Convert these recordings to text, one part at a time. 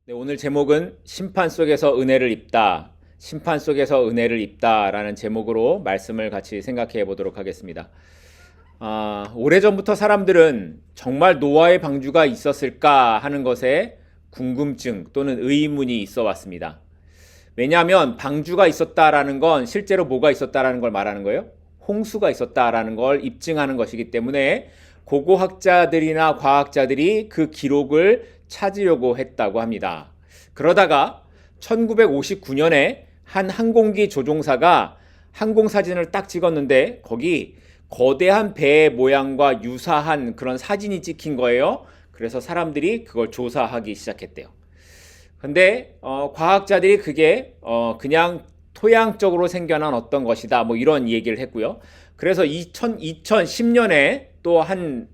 네, 오늘 제목은 심판 속에서 은혜를 입다. 심판 속에서 은혜를 입다라는 제목으로 말씀을 같이 생각해 보도록 하겠습니다. 오래전부터 사람들은 정말 노아의 방주가 있었을까 하는 것에 궁금증 또는 의문이 있어 왔습니다. 왜냐하면 방주가 있었다라는 건 실제로 뭐가 있었다라는 걸 말하는 거예요? 홍수가 있었다라는 걸 입증하는 것이기 때문에 고고학자들이나 과학자들이 그 기록을 찾으려고 했다고 합니다. 그러다가 1959년에 한 항공기 조종사가 항공사진을 딱 찍었는데 거기 거대한 배의 모양과 유사한 그런 사진이 찍힌 거예요. 그래서 사람들이 그걸 조사하기 시작했대요. 근데 과학자들이 그게 그냥 토양적으로 생겨난 어떤 것이다 뭐 이런 얘기를 했고요. 그래서 2010년에 또 한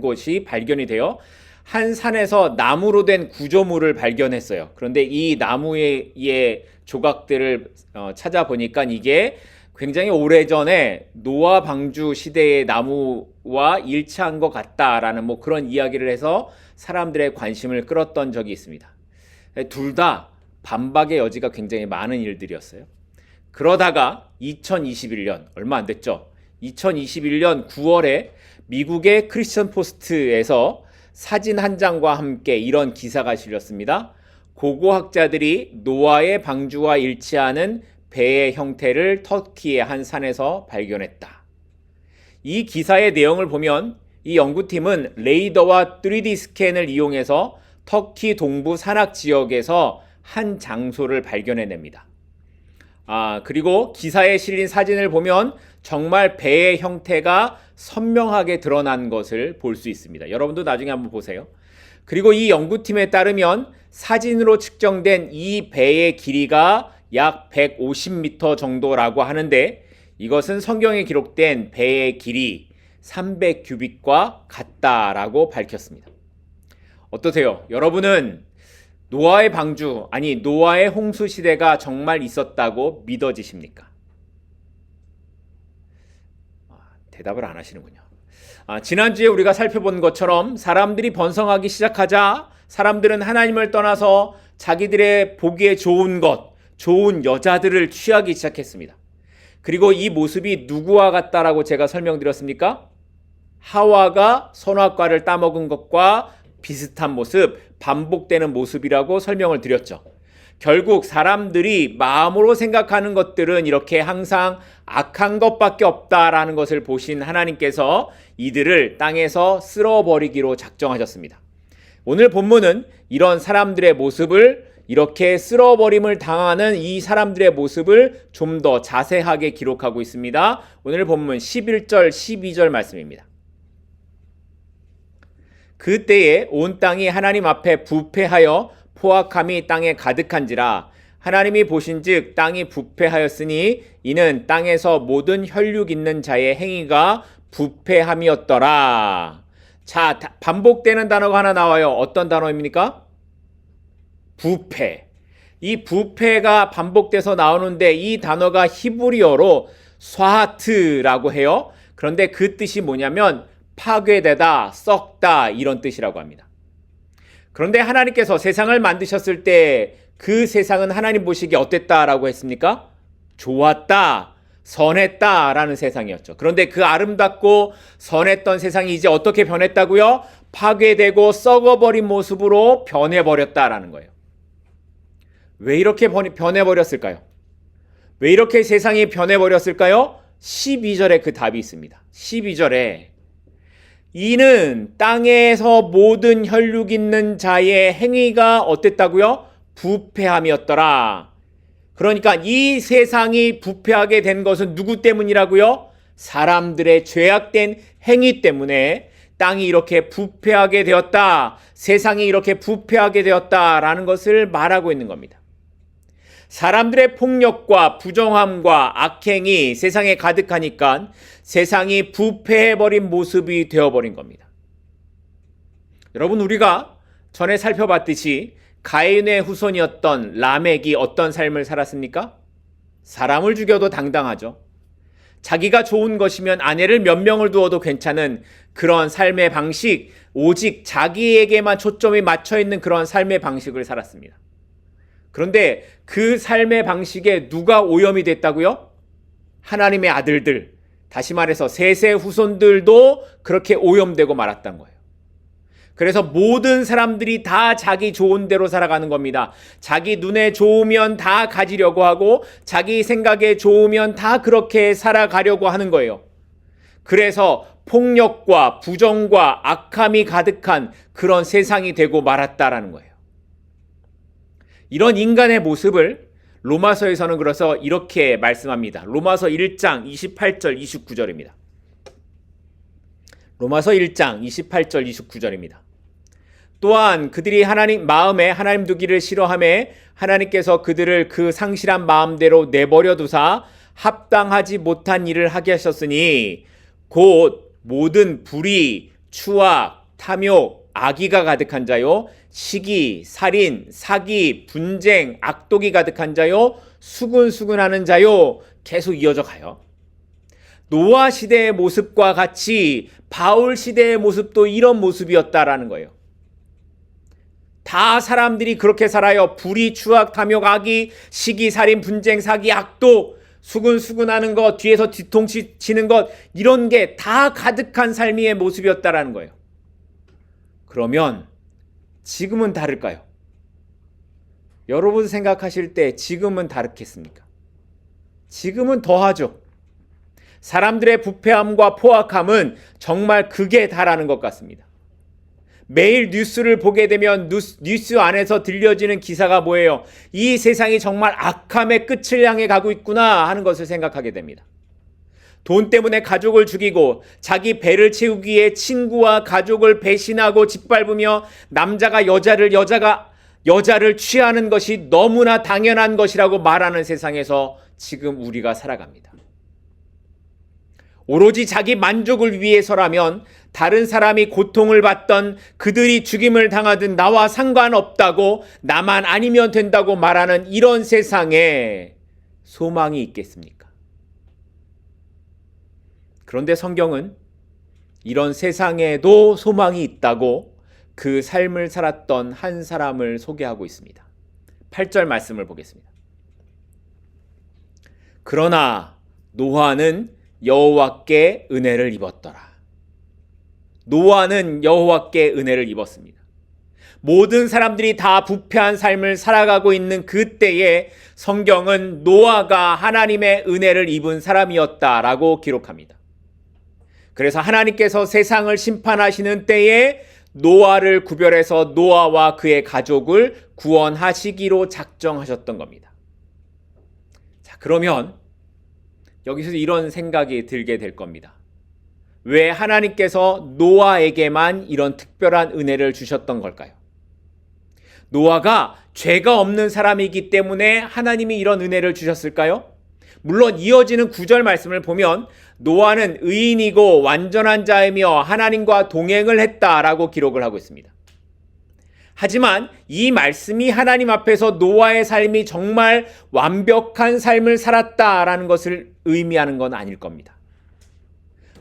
곳이 발견이 되어 한 산에서 나무로 된 구조물을 발견했어요. 그런데 이 나무의 조각들을 찾아보니까 이게 굉장히 오래전에 노아 방주 시대의 나무와 일치한 것 같다라는 뭐 그런 이야기를 해서 사람들의 관심을 끌었던 적이 있습니다. 둘 다 반박의 여지가 굉장히 많은 일들이었어요. 그러다가 2021년 얼마 안 됐죠. 2021년 9월에 미국의 크리스천 포스트에서 사진 한 장과 함께 이런 기사가 실렸습니다. 고고학자들이 노아의 방주와 일치하는 배의 형태를 터키의 한 산에서 발견했다. 이 기사의 내용을 보면 이 연구팀은 레이더와 3D 스캔을 이용해서 터키 동부 산악 지역에서 한 장소를 발견해냅니다. 그리고 기사에 실린 사진을 보면 정말 배의 형태가 선명하게 드러난 것을 볼 수 있습니다. 여러분도 나중에 한번 보세요. 그리고 이 연구팀에 따르면 사진으로 측정된 이 배의 길이가 약 150m 정도라고 하는데 이것은 성경에 기록된 배의 길이 300규빗과 같다라고 밝혔습니다. 어떠세요? 여러분은 노아의 방주, 아니 노아의 홍수 시대가 정말 있었다고 믿어지십니까? 대답을 안 하시는군요. 지난주에 우리가 살펴본 것처럼 사람들이 번성하기 시작하자 사람들은 하나님을 떠나서 자기들의 보기에 좋은 것, 좋은 여자들을 취하기 시작했습니다. 그리고 이 모습이 누구와 같다라고 제가 설명드렸습니까? 하와가 선악과를 따먹은 것과 비슷한 모습, 반복되는 모습이라고 설명을 드렸죠. 결국 사람들이 마음으로 생각하는 것들은 이렇게 항상 악한 것밖에 없다라는 것을 보신 하나님께서 이들을 땅에서 쓸어버리기로 작정하셨습니다. 오늘 본문은 이런 사람들의 모습을 이렇게 쓸어버림을 당하는 이 사람들의 모습을 좀 더 자세하게 기록하고 있습니다. 오늘 본문 11절, 12절 말씀입니다. 그때에 온 땅이 하나님 앞에 부패하여 포악함이 땅에 가득한지라 하나님이 보신즉 땅이 부패하였으니 이는 땅에서 모든 혈육 있는 자의 행위가 부패함이었더라. 자, 반복되는 단어가 하나 나와요. 어떤 단어입니까? 부패. 이 부패가 반복돼서 나오는데 이 단어가 히브리어로 스와트라고 해요. 그런데 그 뜻이 뭐냐면 파괴되다, 썩다 이런 뜻이라고 합니다. 그런데 하나님께서 세상을 만드셨을 때 그 세상은 하나님 보시기에 어땠다라고 했습니까? 좋았다, 선했다라는 세상이었죠. 그런데 그 아름답고 선했던 세상이 이제 어떻게 변했다고요? 파괴되고 썩어버린 모습으로 변해버렸다라는 거예요. 왜 이렇게 변해버렸을까요? 왜 이렇게 세상이 변해버렸을까요? 12절에 그 답이 있습니다. 12절에 이는 땅에서 모든 혈육 있는 자의 행위가 어땠다고요? 부패함이었더라. 그러니까 이 세상이 부패하게 된 것은 누구 때문이라고요? 사람들의 죄악된 행위 때문에 땅이 이렇게 부패하게 되었다. 세상이 이렇게 부패하게 되었다라는 것을 말하고 있는 겁니다. 사람들의 폭력과 부정함과 악행이 세상에 가득하니까 세상이 부패해버린 모습이 되어버린 겁니다. 여러분, 우리가 전에 살펴봤듯이 가인의 후손이었던 라멕이 어떤 삶을 살았습니까? 사람을 죽여도 당당하죠. 자기가 좋은 것이면 아내를 몇 명을 두어도 괜찮은 그런 삶의 방식, 오직 자기에게만 초점이 맞춰 있는 그런 삶의 방식을 살았습니다. 그런데 그 삶의 방식에 누가 오염이 됐다고요? 하나님의 아들들, 다시 말해서 셋의 후손들도 그렇게 오염되고 말았던 거예요. 그래서 모든 사람들이 다 자기 좋은 대로 살아가는 겁니다. 자기 눈에 좋으면 다 가지려고 하고 자기 생각에 좋으면 다 그렇게 살아가려고 하는 거예요. 그래서 폭력과 부정과 악함이 가득한 그런 세상이 되고 말았다라는 거예요. 이런 인간의 모습을 로마서에서는 그래서 이렇게 말씀합니다. 로마서 1장 28절 29절입니다. 로마서 1장 28절 29절입니다. 또한 그들이 마음에 하나님 두기를 싫어하매 하나님께서 그들을 그 상실한 마음대로 내버려 두사 합당하지 못한 일을 하게 하셨으니 곧 모든 불의, 추악, 탐욕, 악의가 가득한 자요, 시기, 살인, 사기, 분쟁, 악독이 가득한 자요, 수근수근하는 자요, 계속 이어져 가요. 노아 시대의 모습과 같이 바울 시대의 모습도 이런 모습이었다라는 거예요. 다 사람들이 그렇게 살아요. 불의, 추악, 탐욕, 악의, 시기, 살인, 분쟁, 사기, 악독, 수근수근하는 것, 뒤에서 뒤통수 치는 것, 이런 게 다 가득한 삶의 모습이었다라는 거예요. 그러면 지금은 다를까요? 여러분 생각하실 때 지금은 다르겠습니까? 지금은 더하죠. 사람들의 부패함과 포악함은 정말 극에 달하는 것 같습니다. 매일 뉴스를 보게 되면 뉴스 안에서 들려지는 기사가 뭐예요? 이 세상이 정말 악함의 끝을 향해 가고 있구나 하는 것을 생각하게 됩니다. 돈 때문에 가족을 죽이고 자기 배를 채우기 위해 친구와 가족을 배신하고 짓밟으며 남자가 여자를 취하는 것이 너무나 당연한 것이라고 말하는 세상에서 지금 우리가 살아갑니다. 오로지 자기 만족을 위해서라면 다른 사람이 고통을 받던 그들이 죽임을 당하든 나와 상관없다고 나만 아니면 된다고 말하는 이런 세상에 소망이 있겠습니까? 그런데 성경은 이런 세상에도 소망이 있다고 그 삶을 살았던 한 사람을 소개하고 있습니다. 8절 말씀을 보겠습니다. 그러나 노아는 여호와께 은혜를 입었더라. 노아는 여호와께 은혜를 입었습니다. 모든 사람들이 다 부패한 삶을 살아가고 있는 그때에 성경은 노아가 하나님의 은혜를 입은 사람이었다라고 기록합니다. 그래서 하나님께서 세상을 심판하시는 때에 노아를 구별해서 노아와 그의 가족을 구원하시기로 작정하셨던 겁니다. 자, 그러면 여기서 이런 생각이 들게 될 겁니다. 왜 하나님께서 노아에게만 이런 특별한 은혜를 주셨던 걸까요? 노아가 죄가 없는 사람이기 때문에 하나님이 이런 은혜를 주셨을까요? 물론 이어지는 9절 말씀을 보면 노아는 의인이고 완전한 자이며 하나님과 동행을 했다라고 기록을 하고 있습니다. 하지만 이 말씀이 하나님 앞에서 노아의 삶이 정말 완벽한 삶을 살았다라는 것을 의미하는 건 아닐 겁니다.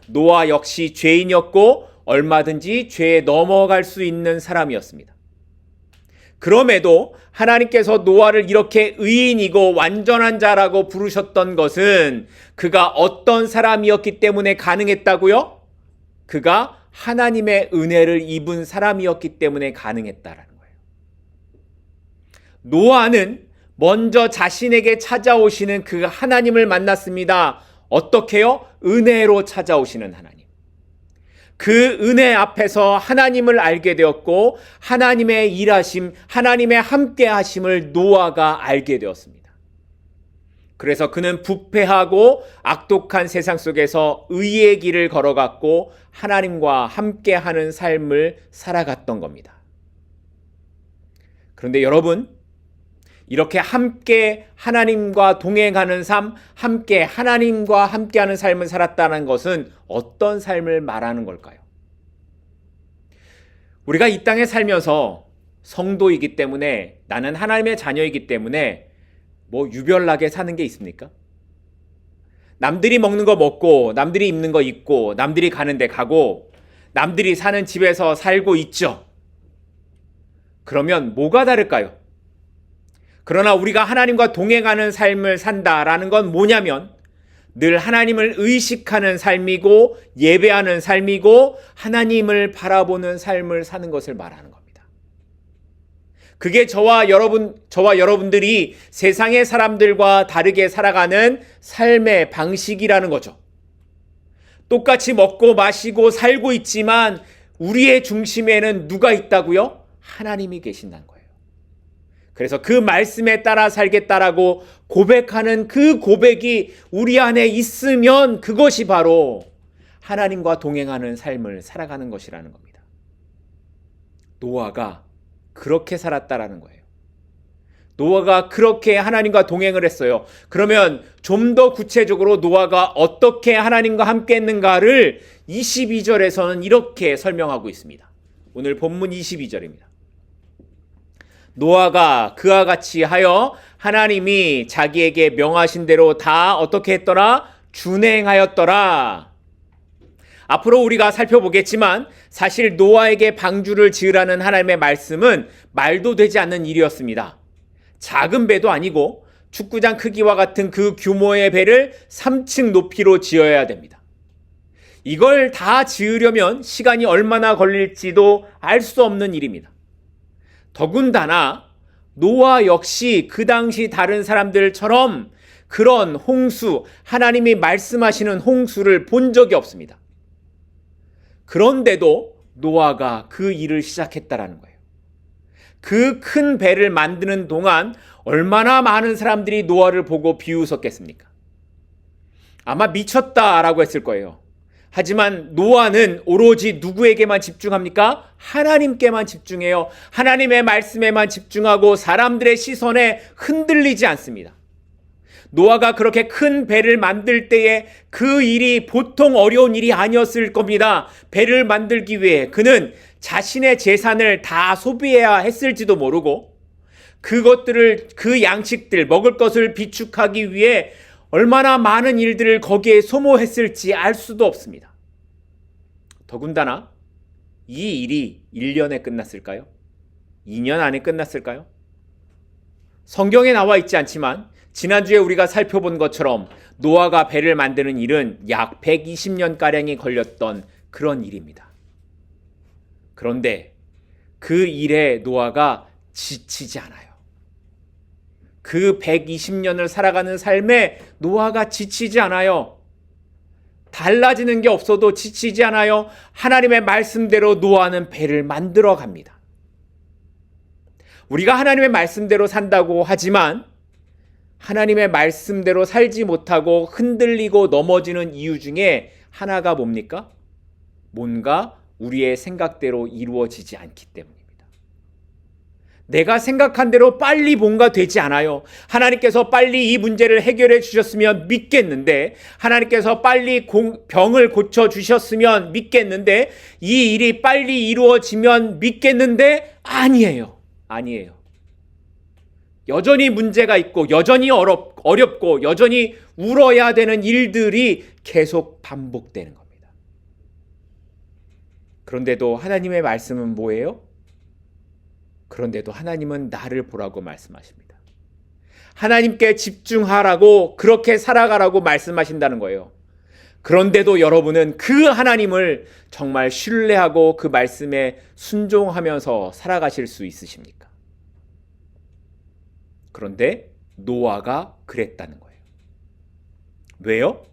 노아 역시 죄인이었고 얼마든지 죄에 넘어갈 수 있는 사람이었습니다. 그럼에도 하나님께서 노아를 이렇게 의인이고 완전한 자라고 부르셨던 것은 그가 어떤 사람이었기 때문에 가능했다고요? 그가 하나님의 은혜를 입은 사람이었기 때문에 가능했다라는 거예요. 노아는 먼저 자신에게 찾아오시는 그 하나님을 만났습니다. 어떻게요? 은혜로 찾아오시는 하나님. 그 은혜 앞에서 하나님을 알게 되었고 하나님의 일하심, 하나님의 함께하심을 노아가 알게 되었습니다. 그래서 그는 부패하고 악독한 세상 속에서 의의 길을 걸어갔고 하나님과 함께하는 삶을 살아갔던 겁니다. 그런데 여러분, 이렇게 함께 하나님과 동행하는 삶, 함께 하나님과 함께하는 삶을 살았다는 것은 어떤 삶을 말하는 걸까요? 우리가 이 땅에 살면서 성도이기 때문에, 나는 하나님의 자녀이기 때문에 유별나게 사는 게 있습니까? 남들이 먹는 거 먹고, 남들이 입는 거 입고, 남들이 가는 데 가고, 남들이 사는 집에서 살고 있죠. 그러면 뭐가 다를까요? 그러나 우리가 하나님과 동행하는 삶을 산다라는 건 뭐냐면 늘 하나님을 의식하는 삶이고 예배하는 삶이고 하나님을 바라보는 삶을 사는 것을 말하는 겁니다. 그게 저와 여러분들이 세상의 사람들과 다르게 살아가는 삶의 방식이라는 거죠. 똑같이 먹고 마시고 살고 있지만 우리의 중심에는 누가 있다고요? 하나님이 계신다는 거예요. 그래서 그 말씀에 따라 살겠다라고 고백하는 그 고백이 우리 안에 있으면 그것이 바로 하나님과 동행하는 삶을 살아가는 것이라는 겁니다. 노아가 그렇게 살았다라는 거예요. 노아가 그렇게 하나님과 동행을 했어요. 그러면 좀 더 구체적으로 노아가 어떻게 하나님과 함께 했는가를 22절에서는 이렇게 설명하고 있습니다. 오늘 본문 22절입니다. 노아가 그와 같이 하여 하나님이 자기에게 명하신 대로 다 어떻게 했더라? 준행하였더라. 앞으로 우리가 살펴보겠지만 사실 노아에게 방주를 지으라는 하나님의 말씀은 말도 되지 않는 일이었습니다. 작은 배도 아니고 축구장 크기와 같은 그 규모의 배를 3층 높이로 지어야 됩니다. 이걸 다 지으려면 시간이 얼마나 걸릴지도 알 수 없는 일입니다. 더군다나 노아 역시 그 당시 다른 사람들처럼 그런 홍수, 하나님이 말씀하시는 홍수를 본 적이 없습니다. 그런데도 노아가 그 일을 시작했다라는 거예요. 그 큰 배를 만드는 동안 얼마나 많은 사람들이 노아를 보고 비웃었겠습니까? 아마 미쳤다라고 했을 거예요. 하지만 노아는 오로지 누구에게만 집중합니까? 하나님께만 집중해요. 하나님의 말씀에만 집중하고 사람들의 시선에 흔들리지 않습니다. 노아가 그렇게 큰 배를 만들 때에 그 일이 보통 어려운 일이 아니었을 겁니다. 배를 만들기 위해 그는 자신의 재산을 다 소비해야 했을지도 모르고 그것들을, 그 양식들, 먹을 것을 비축하기 위해 얼마나 많은 일들을 거기에 소모했을지 알 수도 없습니다. 더군다나 이 일이 1년에 끝났을까요? 2년 안에 끝났을까요? 성경에 나와 있지 않지만 지난주에 우리가 살펴본 것처럼 노아가 배를 만드는 일은 약 120년가량이 걸렸던 그런 일입니다. 그런데 그 일에 노아가 지치지 않아요. 그 120년을 살아가는 삶에 노아가 지치지 않아요. 달라지는 게 없어도 지치지 않아요. 하나님의 말씀대로 노아는 배를 만들어 갑니다. 우리가 하나님의 말씀대로 산다고 하지만 하나님의 말씀대로 살지 못하고 흔들리고 넘어지는 이유 중에 하나가 뭡니까? 뭔가 우리의 생각대로 이루어지지 않기 때문입니다. 내가 생각한 대로 빨리 뭔가 되지 않아요. 하나님께서 빨리 이 문제를 해결해 주셨으면 믿겠는데, 하나님께서 빨리 병을 고쳐 주셨으면 믿겠는데, 이 일이 빨리 이루어지면 믿겠는데 아니에요. 여전히 문제가 있고 여전히 어렵고 여전히 울어야 되는 일들이 계속 반복되는 겁니다. 그런데도 하나님의 말씀은 뭐예요? 그런데도 하나님은 나를 보라고 말씀하십니다. 하나님께 집중하라고, 그렇게 살아가라고 말씀하신다는 거예요. 그런데도 여러분은 그 하나님을 정말 신뢰하고 그 말씀에 순종하면서 살아가실 수 있으십니까? 그런데 노아가 그랬다는 거예요. 왜요?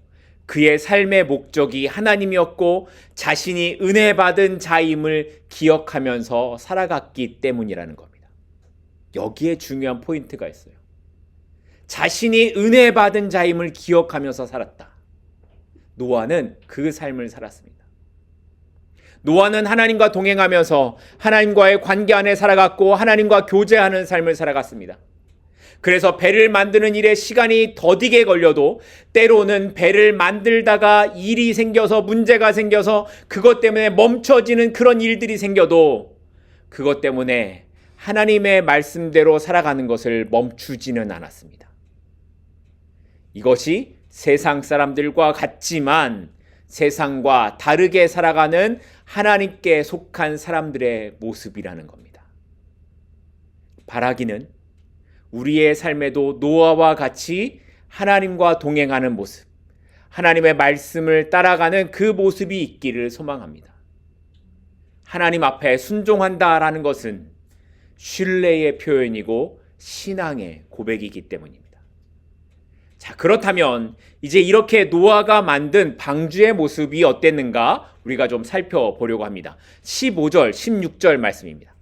그의 삶의 목적이 하나님이었고 자신이 은혜 받은 자임을 기억하면서 살아갔기 때문이라는 겁니다. 여기에 중요한 포인트가 있어요. 자신이 은혜 받은 자임을 기억하면서 살았다. 노아는 그 삶을 살았습니다. 노아는 하나님과 동행하면서 하나님과의 관계 안에 살아갔고 하나님과 교제하는 삶을 살아갔습니다. 그래서 배를 만드는 일에 시간이 더디게 걸려도 때로는 배를 만들다가 일이 생겨서 문제가 생겨서 그것 때문에 멈춰지는 그런 일들이 생겨도 그것 때문에 하나님의 말씀대로 살아가는 것을 멈추지는 않았습니다. 이것이 세상 사람들과 같지만 세상과 다르게 살아가는 하나님께 속한 사람들의 모습이라는 겁니다. 바라기는 우리의 삶에도 노아와 같이 하나님과 동행하는 모습, 하나님의 말씀을 따라가는 그 모습이 있기를 소망합니다. 하나님 앞에 순종한다라는 것은 신뢰의 표현이고 신앙의 고백이기 때문입니다. 자, 그렇다면 이제 이렇게 노아가 만든 방주의 모습이 어땠는가 우리가 좀 살펴보려고 합니다. 15절, 16절 말씀입니다.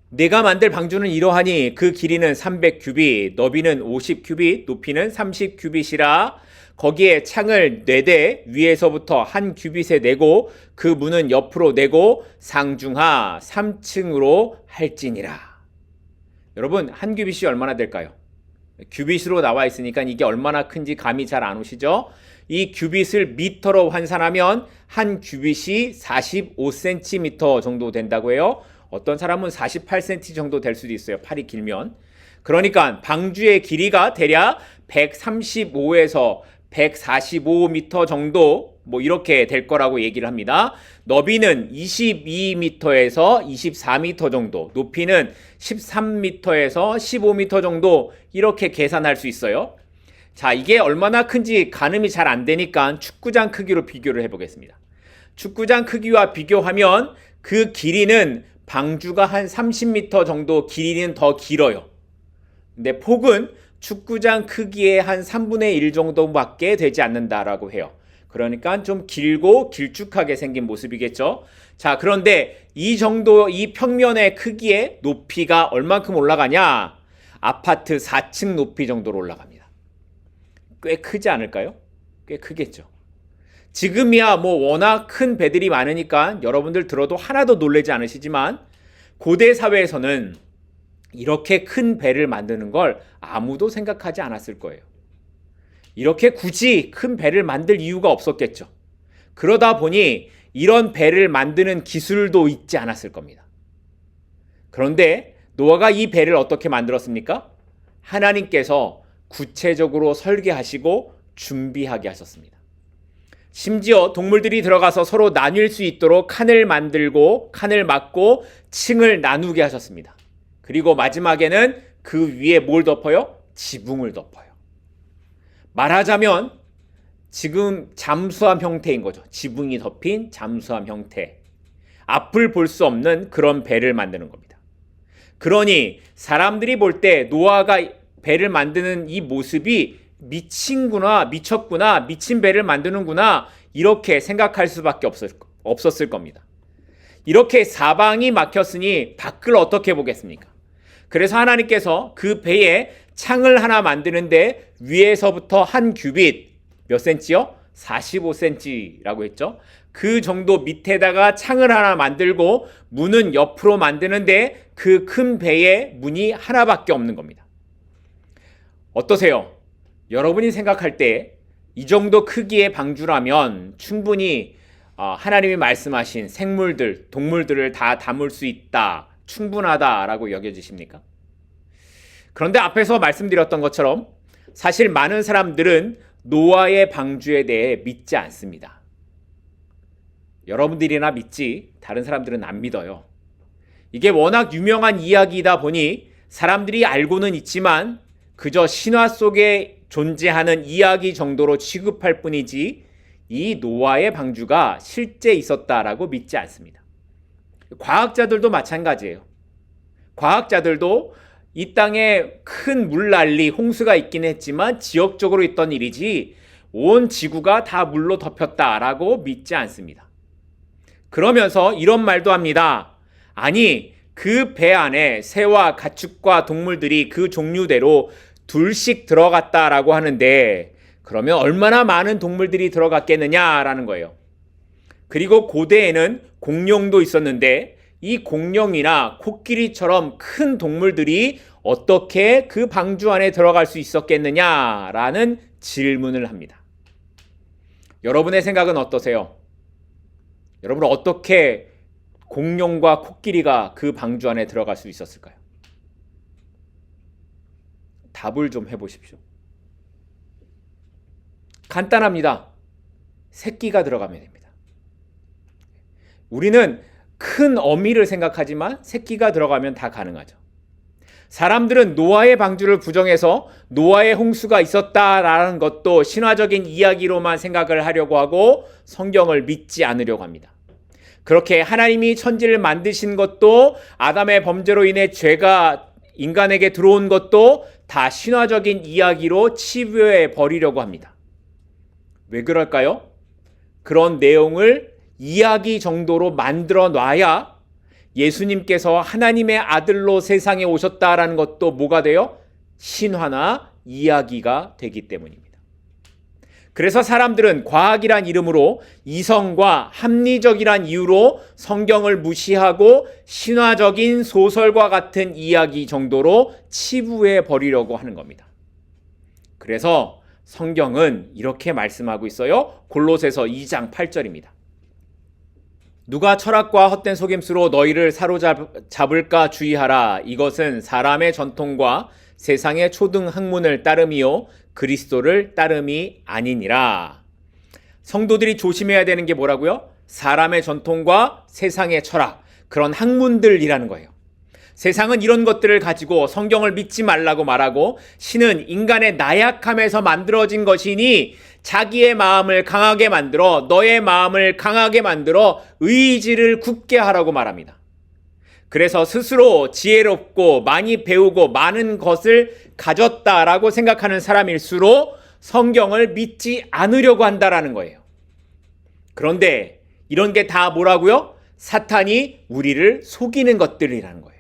내가 만들 방주는 이러하니 그 길이는 300규빗, 너비는 50규빗, 높이는 30규빗이라. 거기에 창을 4대 위에서부터 한 규빗에 내고 그 문은 옆으로 내고 상중하 3층으로 할지니라. 여러분, 한 규빗이 얼마나 될까요? 규빗으로 나와 있으니까 이게 얼마나 큰지 감이 잘 안 오시죠? 이 규빗을 미터로 환산하면 한 규빗이 45cm 정도 된다고 해요. 어떤 사람은 48cm 정도 될 수도 있어요. 팔이 길면. 그러니까 방주의 길이가 대략 135에서 145m 정도 뭐 이렇게 될 거라고 얘기를 합니다. 너비는 22m에서 24m 정도, 높이는 13m에서 15m 정도 이렇게 계산할 수 있어요. 자, 이게 얼마나 큰지 가늠이 잘 안 되니까 축구장 크기로 비교를 해보겠습니다. 축구장 크기와 비교하면 그 길이는 방주가 한 30m 정도 길이는 더 길어요. 근데 폭은 축구장 크기의 한 3분의 1 정도밖에 되지 않는다라고 해요. 그러니까 좀 길고 길쭉하게 생긴 모습이겠죠. 자, 그런데 이 정도, 이 평면의 크기의 높이가 얼만큼 올라가냐? 아파트 4층 높이 정도로 올라갑니다. 꽤 크지 않을까요? 꽤 크겠죠. 지금이야 뭐 워낙 큰 배들이 많으니까 여러분들 들어도 하나도 놀라지 않으시지만 고대 사회에서는 이렇게 큰 배를 만드는 걸 아무도 생각하지 않았을 거예요. 이렇게 굳이 큰 배를 만들 이유가 없었겠죠. 그러다 보니 이런 배를 만드는 기술도 있지 않았을 겁니다. 그런데 노아가 이 배를 어떻게 만들었습니까? 하나님께서 구체적으로 설계하시고 준비하게 하셨습니다. 심지어 동물들이 들어가서 서로 나뉠 수 있도록 칸을 만들고 칸을 막고 층을 나누게 하셨습니다. 그리고 마지막에는 그 위에 뭘 덮어요? 지붕을 덮어요. 말하자면 지금 잠수함 형태인 거죠. 지붕이 덮인 잠수함 형태. 앞을 볼 수 없는 그런 배를 만드는 겁니다. 그러니 사람들이 볼 때 노아가 배를 만드는 이 모습이 미친구나, 미쳤구나, 미친 배를 만드는구나 이렇게 생각할 수밖에 없었을 겁니다. 이렇게 사방이 막혔으니 밖을 어떻게 보겠습니까? 그래서 하나님께서 그 배에 창을 하나 만드는데 위에서부터 한 규빗, 몇 센치요? 45cm라고 했죠. 그 정도 밑에다가 창을 하나 만들고 문은 옆으로 만드는데 그 큰 배에 문이 하나밖에 없는 겁니다. 어떠세요? 여러분이 생각할 때 이 정도 크기의 방주라면 충분히 하나님이 말씀하신 생물들, 동물들을 다 담을 수 있다, 충분하다라고 여겨지십니까? 그런데 앞에서 말씀드렸던 것처럼 사실 많은 사람들은 노아의 방주에 대해 믿지 않습니다. 여러분들이나 믿지 다른 사람들은 안 믿어요. 이게 워낙 유명한 이야기이다 보니 사람들이 알고는 있지만 그저 신화 속에 존재하는 이야기 정도로 취급할 뿐이지 이 노아의 방주가 실제 있었다라고 믿지 않습니다. 과학자들도 마찬가지예요. 과학자들도 이 땅에 큰 물난리, 홍수가 있긴 했지만 지역적으로 있던 일이지 온 지구가 다 물로 덮였다라고 믿지 않습니다. 그러면서 이런 말도 합니다. 아니, 그 배 안에 새와 가축과 동물들이 그 종류대로 둘씩 들어갔다라고 하는데 그러면 얼마나 많은 동물들이 들어갔겠느냐라는 거예요. 그리고 고대에는 공룡도 있었는데 이 공룡이나 코끼리처럼 큰 동물들이 어떻게 그 방주 안에 들어갈 수 있었겠느냐라는 질문을 합니다. 여러분의 생각은 어떠세요? 여러분 어떻게 공룡과 코끼리가 그 방주 안에 들어갈 수 있었을까요? 답을 좀 해보십시오. 간단합니다. 새끼가 들어가면 됩니다. 우리는 큰 어미를 생각하지만 새끼가 들어가면 다 가능하죠. 사람들은 노아의 방주를 부정해서 노아의 홍수가 있었다라는 것도 신화적인 이야기로만 생각을 하려고 하고 성경을 믿지 않으려고 합니다. 그렇게 하나님이 천지를 만드신 것도 아담의 범죄로 인해 죄가 인간에게 들어온 것도 다 신화적인 이야기로 치부해 버리려고 합니다. 왜 그럴까요? 그런 내용을 이야기 정도로 만들어 놔야 예수님께서 하나님의 아들로 세상에 오셨다라는 것도 뭐가 돼요? 신화나 이야기가 되기 때문입니다. 그래서 사람들은 과학이란 이름으로 이성과 합리적이란 이유로 성경을 무시하고 신화적인 소설과 같은 이야기 정도로 치부해 버리려고 하는 겁니다. 그래서 성경은 이렇게 말씀하고 있어요. 골로새서 2장 8절입니다. 누가 철학과 헛된 속임수로 너희를 사로잡을까 주의하라. 이것은 사람의 전통과 세상의 초등 학문을 따름이요 그리스도를 따름이 아니니라. 성도들이 조심해야 되는 게 뭐라고요? 사람의 전통과 세상의 철학, 그런 학문들이라는 거예요. 세상은 이런 것들을 가지고 성경을 믿지 말라고 말하고, 신은 인간의 나약함에서 만들어진 것이니 자기의 마음을 강하게 만들어, 너의 마음을 강하게 만들어 의지를 굳게 하라고 말합니다. 그래서 스스로 지혜롭고 많이 배우고 많은 것을 가졌다라고 생각하는 사람일수록 성경을 믿지 않으려고 한다라는 거예요. 그런데 이런 게 다 뭐라고요? 사탄이 우리를 속이는 것들이라는 거예요.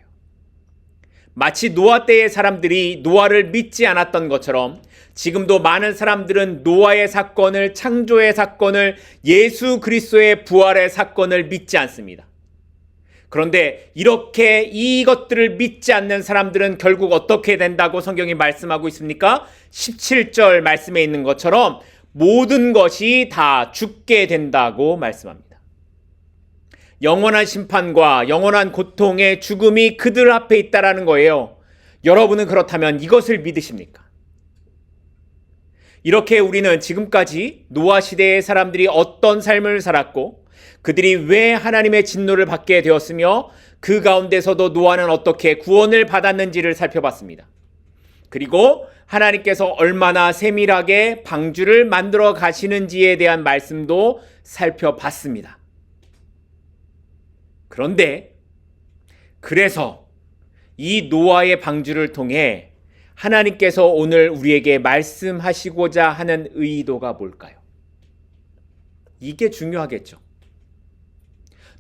마치 노아 때의 사람들이 노아를 믿지 않았던 것처럼 지금도 많은 사람들은 노아의 사건을, 창조의 사건을, 예수 그리스도의 부활의 사건을 믿지 않습니다. 그런데 이렇게 이것들을 믿지 않는 사람들은 결국 어떻게 된다고 성경이 말씀하고 있습니까? 17절 말씀에 있는 것처럼 모든 것이 다 죽게 된다고 말씀합니다. 영원한 심판과 영원한 고통의 죽음이 그들 앞에 있다라는 거예요. 여러분은 그렇다면 이것을 믿으십니까? 이렇게 우리는 지금까지 노아 시대의 사람들이 어떤 삶을 살았고 그들이 왜 하나님의 진노를 받게 되었으며 그 가운데서도 노아는 어떻게 구원을 받았는지를 살펴봤습니다. 그리고 하나님께서 얼마나 세밀하게 방주를 만들어 가시는지에 대한 말씀도 살펴봤습니다. 그래서 이 노아의 방주를 통해 하나님께서 오늘 우리에게 말씀하시고자 하는 의도가 뭘까요? 이게 중요하겠죠.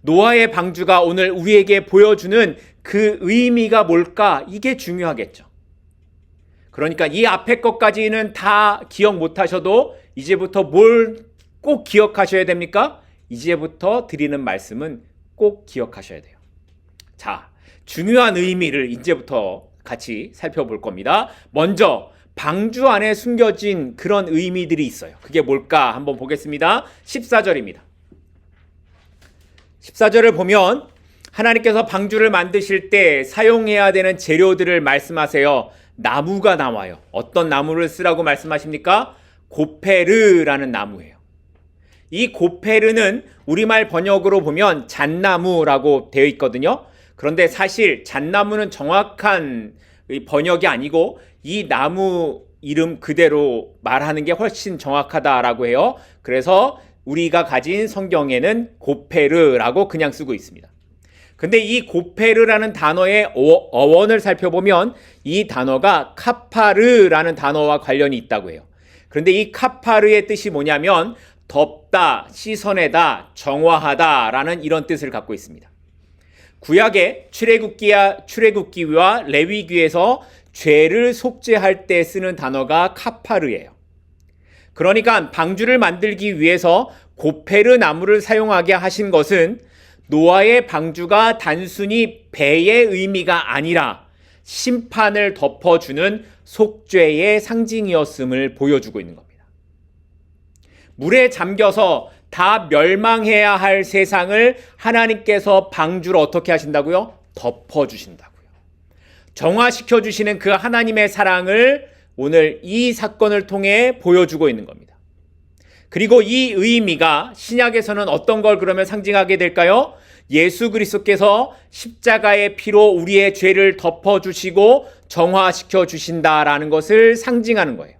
노아의 방주가 오늘 우리에게 보여주는 그 의미가 뭘까? 이게 중요하겠죠. 그러니까 이 앞에 것까지는 다 기억 못하셔도 이제부터 뭘 꼭 기억하셔야 됩니까? 이제부터 드리는 말씀은 꼭 기억하셔야 돼요. 자, 중요한 의미를 이제부터 같이 살펴볼 겁니다. 먼저 방주 안에 숨겨진 그런 의미들이 있어요. 그게 뭘까? 한번 보겠습니다. 14절입니다. 14절을 보면 하나님께서 방주를 만드실 때 사용해야 되는 재료들을 말씀하세요. 나무가 나와요. 어떤 나무를 쓰라고 말씀하십니까? 고페르라는 나무예요. 이 고페르는 우리말 번역으로 보면 잣나무라고 되어 있거든요. 그런데 사실 잣나무는 정확한 번역이 아니고 이 나무 이름 그대로 말하는 게 훨씬 정확하다라고 해요. 그래서 우리가 가진 성경에는 고페르라고 그냥 쓰고 있습니다. 근데 이 고페르라는 단어의 어원을 살펴보면 이 단어가 카파르라는 단어와 관련이 있다고 해요. 그런데 이 카파르의 뜻이 뭐냐면 덮다, 씻어내다, 정화하다라는 이런 뜻을 갖고 있습니다. 구약의 출애굽기와 레위기에서 죄를 속죄할 때 쓰는 단어가 카파르예요. 그러니까 방주를 만들기 위해서 고페르 나무를 사용하게 하신 것은 노아의 방주가 단순히 배의 의미가 아니라 심판을 덮어주는 속죄의 상징이었음을 보여주고 있는 겁니다. 물에 잠겨서 다 멸망해야 할 세상을 하나님께서 방주로 어떻게 하신다고요? 덮어주신다고요. 정화시켜주시는 그 하나님의 사랑을 오늘 이 사건을 통해 보여주고 있는 겁니다. 그리고 이 의미가 신약에서는 어떤 걸 그러면 상징하게 될까요? 예수 그리스도께서 십자가의 피로 우리의 죄를 덮어주시고 정화시켜 주신다라는 것을 상징하는 거예요.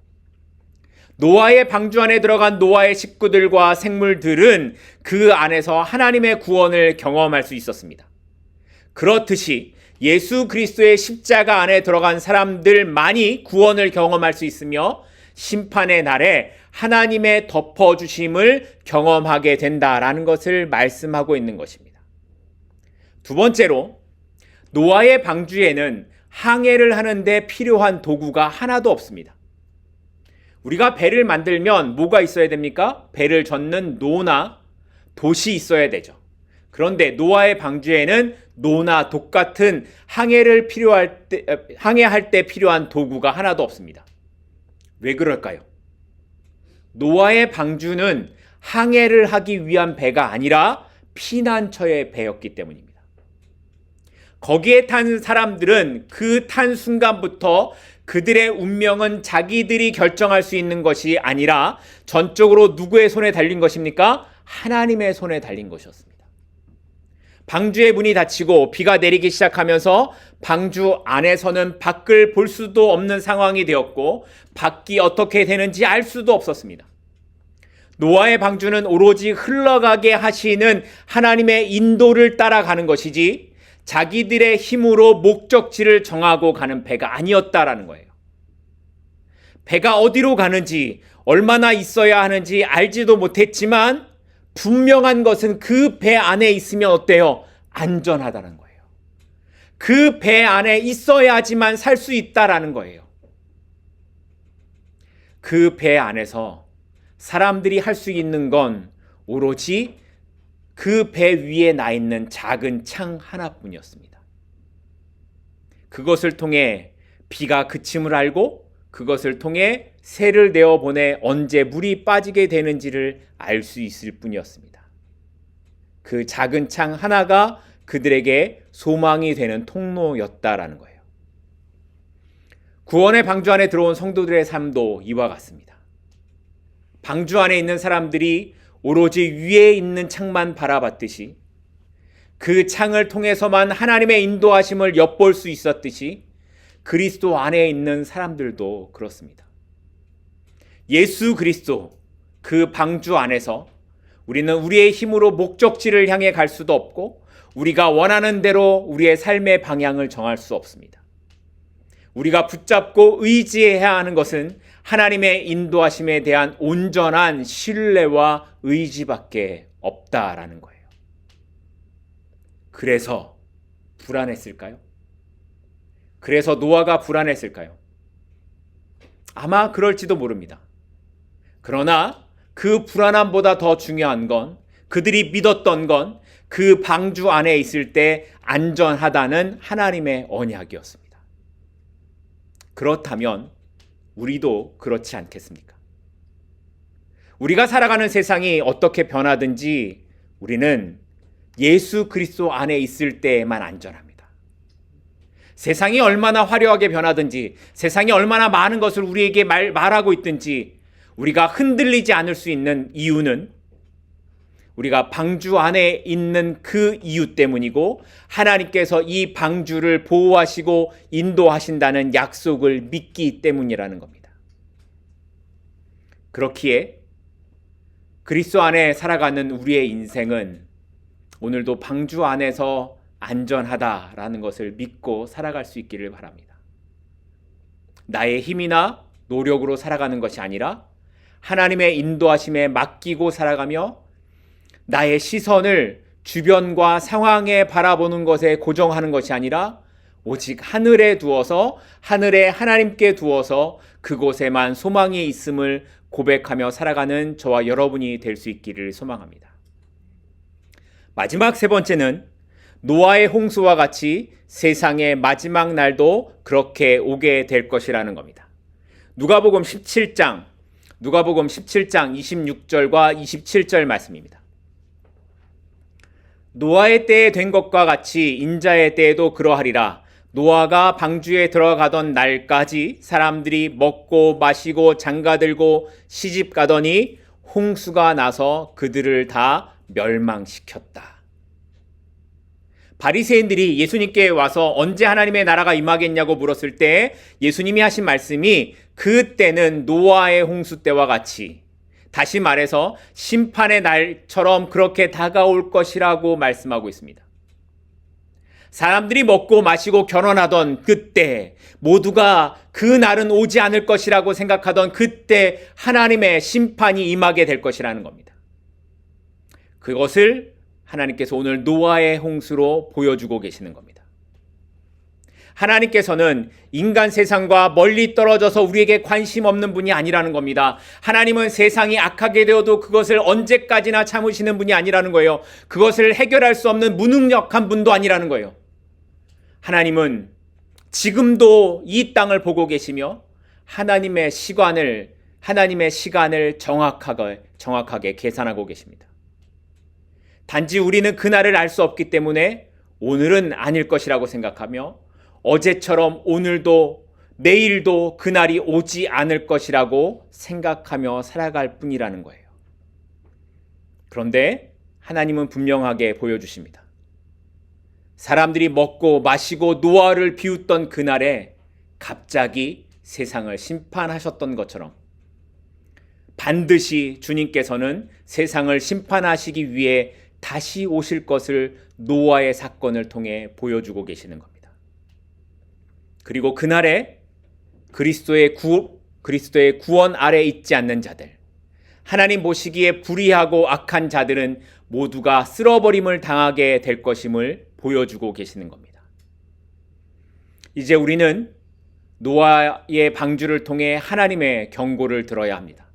노아의 방주 안에 들어간 노아의 식구들과 생물들은 그 안에서 하나님의 구원을 경험할 수 있었습니다. 그렇듯이 예수 그리스도의 십자가 안에 들어간 사람들만이 구원을 경험할 수 있으며 심판의 날에 하나님의 덮어주심을 경험하게 된다라는 것을 말씀하고 있는 것입니다. 두 번째로, 노아의 방주에는 항해를 하는데 필요한 도구가 하나도 없습니다. 우리가 배를 만들면 뭐가 있어야 됩니까? 배를 젓는 노나 돛이 있어야 되죠. 그런데 노아의 방주에는 노나 돛 같은 항해할 때 필요한 도구가 하나도 없습니다. 왜 그럴까요? 노아의 방주는 항해를 하기 위한 배가 아니라 피난처의 배였기 때문입니다. 거기에 탄 사람들은 그 탄 순간부터 그들의 운명은 자기들이 결정할 수 있는 것이 아니라 전적으로 누구의 손에 달린 것입니까? 하나님의 손에 달린 것이었습니다. 방주의 문이 닫히고 비가 내리기 시작하면서 방주 안에서는 밖을 볼 수도 없는 상황이 되었고 밖이 어떻게 되는지 알 수도 없었습니다. 노아의 방주는 오로지 흘러가게 하시는 하나님의 인도를 따라가는 것이지 자기들의 힘으로 목적지를 정하고 가는 배가 아니었다라는 거예요. 배가 어디로 가는지 얼마나 있어야 하는지 알지도 못했지만 분명한 것은 그 배 안에 있으면 어때요? 안전하다는 거예요. 그 배 안에 있어야지만 살 수 있다라는 거예요. 그 배 안에서 사람들이 할 수 있는 건 오로지 그 배 위에 나 있는 작은 창 하나뿐이었습니다. 그것을 통해 비가 그침을 알고 그것을 통해 새를 내어보내 언제 물이 빠지게 되는지를 알 수 있을 뿐이었습니다. 그 작은 창 하나가 그들에게 소망이 되는 통로였다라는 거예요. 구원의 방주 안에 들어온 성도들의 삶도 이와 같습니다. 방주 안에 있는 사람들이 오로지 위에 있는 창만 바라봤듯이 그 창을 통해서만 하나님의 인도하심을 엿볼 수 있었듯이 그리스도 안에 있는 사람들도 그렇습니다. 예수 그리스도 그 방주 안에서 우리는 우리의 힘으로 목적지를 향해 갈 수도 없고 우리가 원하는 대로 우리의 삶의 방향을 정할 수 없습니다. 우리가 붙잡고 의지해야 하는 것은 하나님의 인도하심에 대한 온전한 신뢰와 의지밖에 없다라는 거예요. 그래서 불안했을까요? 그래서 노아가 불안했을까요? 아마 그럴지도 모릅니다. 그러나 그 불안함보다 더 중요한 건 그들이 믿었던 건 그 방주 안에 있을 때 안전하다는 하나님의 언약이었습니다. 그렇다면 우리도 그렇지 않겠습니까? 우리가 살아가는 세상이 어떻게 변하든지 우리는 예수 그리스도 안에 있을 때에만 안전합니다. 세상이 얼마나 화려하게 변하든지 세상이 얼마나 많은 것을 우리에게 말하고 있든지 우리가 흔들리지 않을 수 있는 이유는 우리가 방주 안에 있는 그 이유 때문이고 하나님께서 이 방주를 보호하시고 인도하신다는 약속을 믿기 때문이라는 겁니다. 그렇기에 그리스도 안에 살아가는 우리의 인생은 오늘도 방주 안에서 안전하다라는 것을 믿고 살아갈 수 있기를 바랍니다. 나의 힘이나 노력으로 살아가는 것이 아니라 하나님의 인도하심에 맡기고 살아가며 나의 시선을 주변과 상황에 바라보는 것에 고정하는 것이 아니라 오직 하늘에 두어서 하늘에 하나님께 두어서 그곳에만 소망이 있음을 고백하며 살아가는 저와 여러분이 될 수 있기를 소망합니다. 마지막 세 번째는 노아의 홍수와 같이 세상의 마지막 날도 그렇게 오게 될 것이라는 겁니다. 누가복음 17장 26절과 27절 말씀입니다. 노아의 때에 된 것과 같이 인자의 때에도 그러하리라. 노아가 방주에 들어가던 날까지 사람들이 먹고 마시고 장가들고 시집가더니 홍수가 나서 그들을 다 멸망시켰다. 바리새인들이 예수님께 와서 언제 하나님의 나라가 임하겠냐고 물었을 때 예수님이 하신 말씀이 그때는 노아의 홍수 때와 같이, 다시 말해서 심판의 날처럼 그렇게 다가올 것이라고 말씀하고 있습니다. 사람들이 먹고 마시고 결혼하던 그때, 모두가 그 날은 오지 않을 것이라고 생각하던 그때 하나님의 심판이 임하게 될 것이라는 겁니다. 그것을 하나님께서 오늘 노아의 홍수로 보여주고 계시는 겁니다. 하나님께서는 인간 세상과 멀리 떨어져서 우리에게 관심 없는 분이 아니라는 겁니다. 하나님은 세상이 악하게 되어도 그것을 언제까지나 참으시는 분이 아니라는 거예요. 그것을 해결할 수 없는 무능력한 분도 아니라는 거예요. 하나님은 지금도 이 땅을 보고 계시며 하나님의 시간을 정확하게 계산하고 계십니다. 단지 우리는 그날을 알 수 없기 때문에 오늘은 아닐 것이라고 생각하며 어제처럼 오늘도 내일도 그날이 오지 않을 것이라고 생각하며 살아갈 뿐이라는 거예요. 그런데 하나님은 분명하게 보여주십니다. 사람들이 먹고 마시고 노아를 비웃던 그날에 갑자기 세상을 심판하셨던 것처럼 반드시 주님께서는 세상을 심판하시기 위해 다시 오실 것을 노아의 사건을 통해 보여주고 계시는 겁니다. 그리고 그날에 그리스도의 구원 아래 있지 않는 자들, 하나님 보시기에 불의하고 악한 자들은 모두가 쓸어버림을 당하게 될 것임을 보여주고 계시는 겁니다. 이제 우리는 노아의 방주를 통해 하나님의 경고를 들어야 합니다.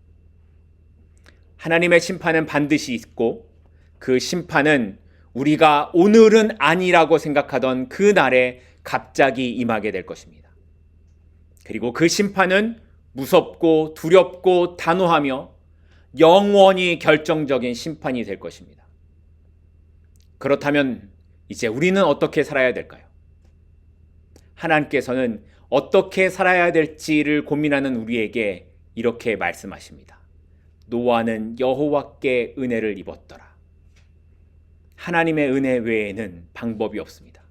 하나님의 심판은 반드시 있고 그 심판은 우리가 오늘은 아니라고 생각하던 그 날에 갑자기 임하게 될 것입니다. 그리고 그 심판은 무섭고 두렵고 단호하며 영원히 결정적인 심판이 될 것입니다. 그렇다면 이제 우리는 어떻게 살아야 될까요? 하나님께서는 어떻게 살아야 될지를 고민하는 우리에게 이렇게 말씀하십니다. 노아는 여호와께 은혜를 입었더라. 하나님의 은혜 외에는 방법이 없습니다.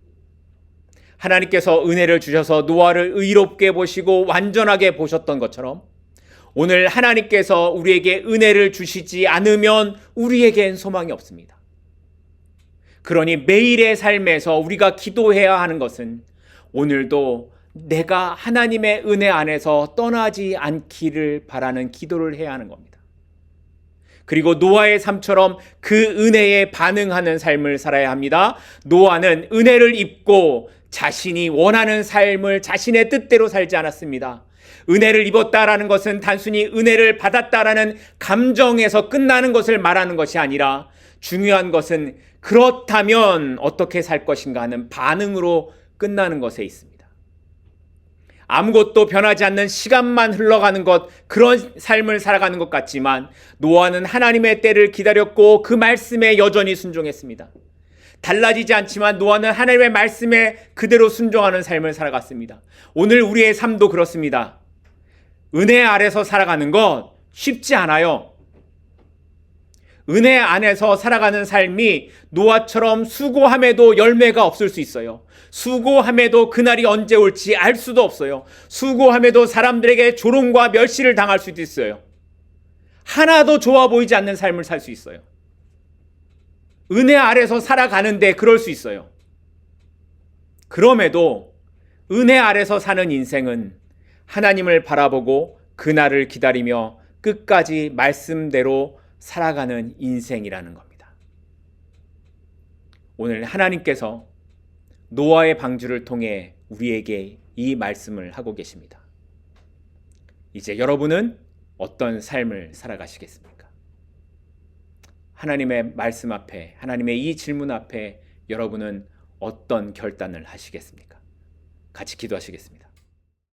하나님께서 은혜를 주셔서 노아를 의롭게 보시고 완전하게 보셨던 것처럼 오늘 하나님께서 우리에게 은혜를 주시지 않으면 우리에겐 소망이 없습니다. 그러니 매일의 삶에서 우리가 기도해야 하는 것은 오늘도 내가 하나님의 은혜 안에서 떠나지 않기를 바라는 기도를 해야 하는 겁니다. 그리고 노아의 삶처럼 그 은혜에 반응하는 삶을 살아야 합니다. 노아는 은혜를 입고 자신이 원하는 삶을 자신의 뜻대로 살지 않았습니다. 은혜를 입었다라는 것은 단순히 은혜를 받았다라는 감정에서 끝나는 것을 말하는 것이 아니라 중요한 것은 그렇다면 어떻게 살 것인가 하는 반응으로 끝나는 것에 있습니다. 아무것도 변하지 않는 시간만 흘러가는 것, 그런 삶을 살아가는 것 같지만 노아는 하나님의 때를 기다렸고 그 말씀에 여전히 순종했습니다. 달라지지 않지만 노아는 하나님의 말씀에 그대로 순종하는 삶을 살아갔습니다. 오늘 우리의 삶도 그렇습니다. 은혜 아래서 살아가는 것 쉽지 않아요. 은혜 안에서 살아가는 삶이 노아처럼 수고함에도 열매가 없을 수 있어요. 수고함에도 그날이 언제 올지 알 수도 없어요. 수고함에도 사람들에게 조롱과 멸시를 당할 수도 있어요. 하나도 좋아 보이지 않는 삶을 살 수 있어요. 은혜 아래서 살아가는데 그럴 수 있어요. 그럼에도 은혜 아래서 사는 인생은 하나님을 바라보고 그날을 기다리며 끝까지 말씀대로 살아가는 인생이라는 겁니다. 오늘 하나님께서 노아의 방주를 통해 우리에게 이 말씀을 하고 계십니다. 이제 여러분은 어떤 삶을 살아가시겠습니까? 하나님의 말씀 앞에, 하나님의 이 질문 앞에 여러분은 어떤 결단을 하시겠습니까? 같이 기도하시겠습니다.